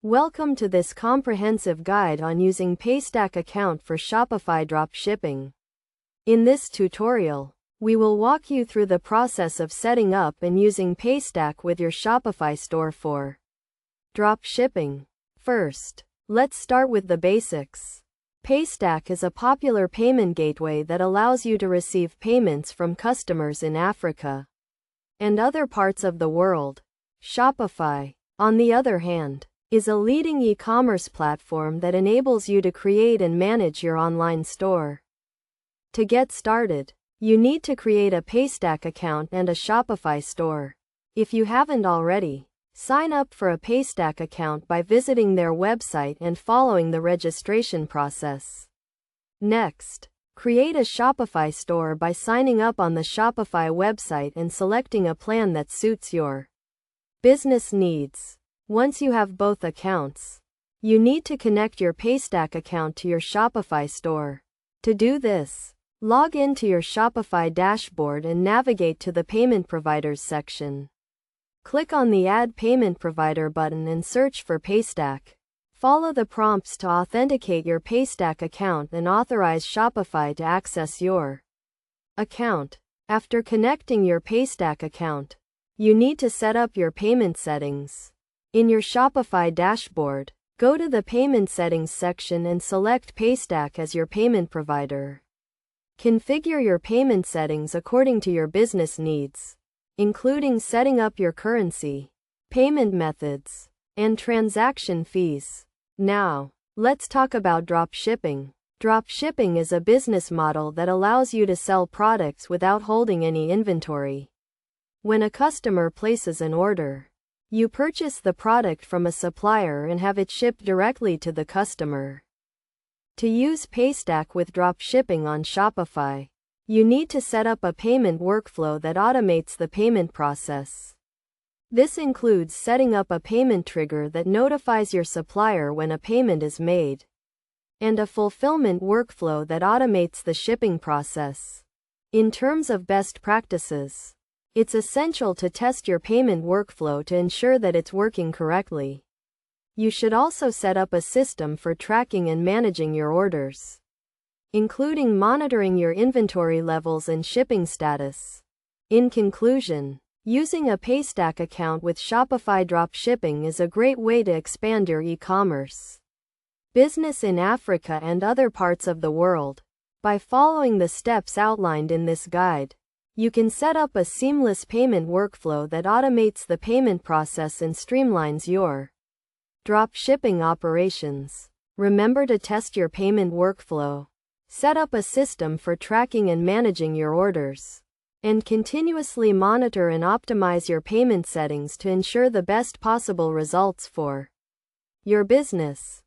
Welcome to this comprehensive guide on using Paystack account for Shopify dropshipping. In this tutorial, we will walk you through the process of setting up and using Paystack with your Shopify store for dropshipping. First, let's start with the basics. Paystack is a popular payment gateway that allows you to receive payments from customers in Africa and other parts of the world. Shopify, on the other hand, is a leading e-commerce platform that enables you to create and manage your online store. To get started, you need to create a Paystack account and a Shopify store. If you haven't already, sign up for a Paystack account by visiting their website and following the registration process. Next, create a Shopify store by signing up on the Shopify website and selecting a plan that suits your business needs. Once you have both accounts, you need to connect your Paystack account to your Shopify store. To do this, log into your Shopify dashboard and navigate to the Payment Providers section. Click on the Add Payment Provider button and search for Paystack. Follow the prompts to authenticate your Paystack account and authorize Shopify to access your account. After connecting your Paystack account, you need to set up your payment settings. In your Shopify dashboard, go to the Payment Settings section and select Paystack as your payment provider. Configure your payment settings according to your business needs, including setting up your currency, payment methods, and transaction fees. Now, let's talk about dropshipping. Dropshipping is a business model that allows you to sell products without holding any inventory. When a customer places an order, you purchase the product from a supplier and have it shipped directly to the customer. To use Paystack with dropshipping on Shopify, you need to set up a payment workflow that automates the payment process. This includes setting up a payment trigger that notifies your supplier when a payment is made, and a fulfillment workflow that automates the shipping process. In terms of best practices, it's essential to test your payment workflow to ensure that it's working correctly. You should also set up a system for tracking and managing your orders, including monitoring your inventory levels and shipping status. In conclusion, using a Paystack account with Shopify dropshipping is a great way to expand your e-commerce business in Africa and other parts of the world. By following the steps outlined in this guide, you can set up a seamless payment workflow that automates the payment process and streamlines your dropshipping operations. Remember to test your payment workflow, set up a system for tracking and managing your orders, and continuously monitor and optimize your payment settings to ensure the best possible results for your business.